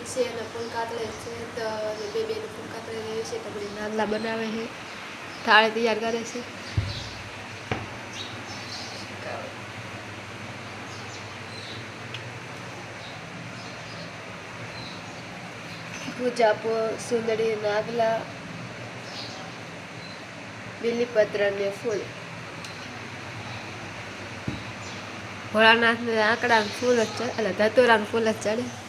છે અને ફૂલ કાતરે છે તો બે ફૂલ કાતરે રહે છે તો બધી નાગલા બનાવે છે થાળી તૈયાર કરે છે પૂજા સુંદરી નાગલા બીલીપત્ર ને ફૂલ ભોળાનાથ ને આંકડા ફૂલ જ ચડે એટલે ધતુરા ફૂલ જ ચડે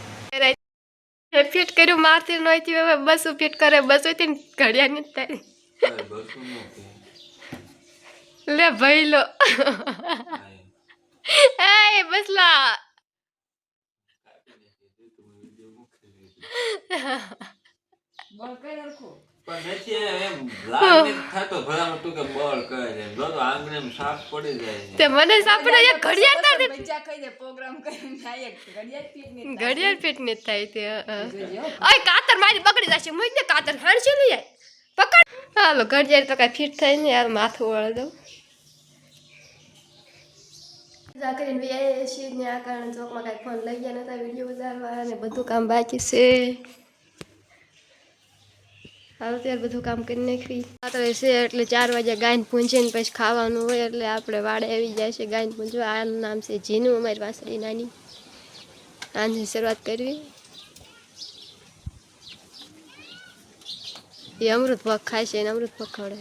ફિટ કર્યું મારતી નહોતી હવે બસ ફિટ કરે બસ હોય ને ઘડિયા ની તારી લે ભાઈ લો એ બસલા બોલ કઈ રાખો પણ નથી એમ લાગ ને થાતો ભલામાં તું કે બોલ કરે જો તો આંગણે સાફ પડી જાય તે મને સાપડે એક ઘડિયાળ તારી બચ્ચા ખાઈ દે પ્રોગ્રામ કરીને થાય ઘડિયાળ ફિટ ને થાય તે ઓય કાતર મારી પકડી જશે મુઈ ને કાતર હાણસી લઈ આય પકડ હાલો ઘડિયાળ તો કઈ ફિટ થાય ને યાર માથું વળ દઉં જાકરીને વે છે ને આ કારણ ચોકમાં કઈ ફોન લઈ ગયા નતા વિડિયો ઉતારવા ને બધું કામ બાકી છે હાલ ત્યારે બધું કામ કરી નાખી રાત્રે છે એટલે 4 વાગ્યા ગાયને પૂંજીને પછી ખાવાનું હોય એટલે આપણે વાડે આવી જાય છે ગાયને પૂંજવા આનું નામ છે જીનું અમારી વાસળી નાની આની શરૂઆત કરવી એ અમૃત ભગ ખાય છે એને અમૃત ભગ ખવડે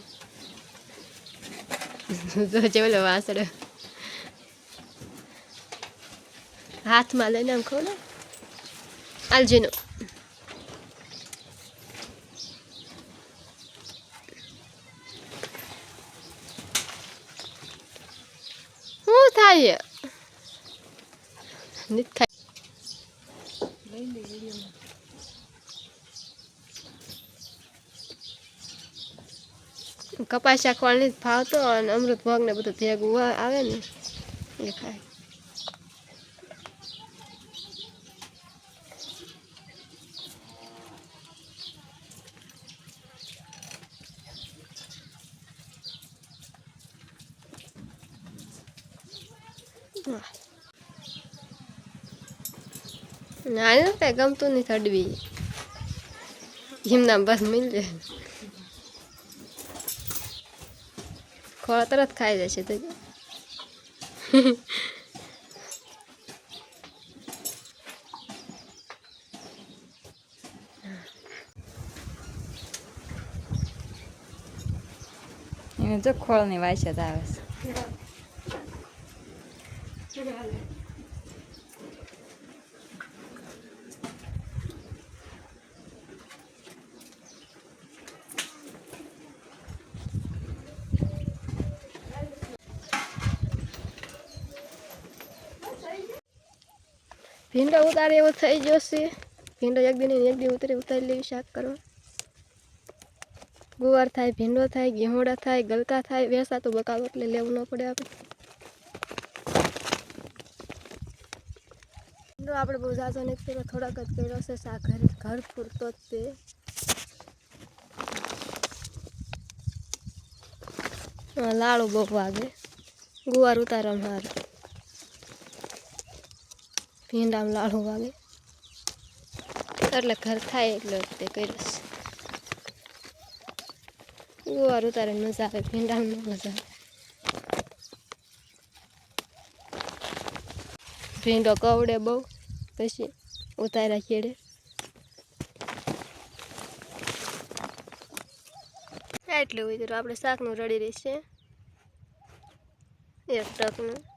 જો જેવલો વાસળ હાથમાં લઈને આમ ખવડે આલજીનું શું થાય નથી થાય કપાસિયા ખોળ નથી ફાવતો અને અમૃત ભોગ ને બધું ભેગું આવે ને એ ખાય ના કઈ ગમતું નહીં થડવી એમના બસ મિલ જાય ખોળા તરત ખાઈ જાય છે તો એને જો ખોળની વાયસત આવે છે ભીંડો ઉતારે એવો થઈ ગયો છે ભીંડો એક દિન ઉતારી લેવી શાક કરવા ગુવાર થાય ભીંડો થાય ઘેહોડા થાય ગલકા થાય વેસા તો બકાલો એટલે લેવું ન પડે આપણે ભીંડો આપણે બહુ ઝાઝો નથી કર્યો થોડાક જ કર્યો છે શાક ઘર પૂરતો જ તે લાડુ બહુ વાગે ગુવાર ઉતારવાનું હાર ભીંડામાં લાડુ વાગે એટલે ઘર થાય એટલે તે કર્યું ગુવાર ઉતારે મજા આવે ભીંડામાં મજા આવે ભીંડો કવડે બહુ પછી ઉતાર્યા ખેડે એટલું હોય તો આપણે શાકનું રડી રહીશે એક ટકનું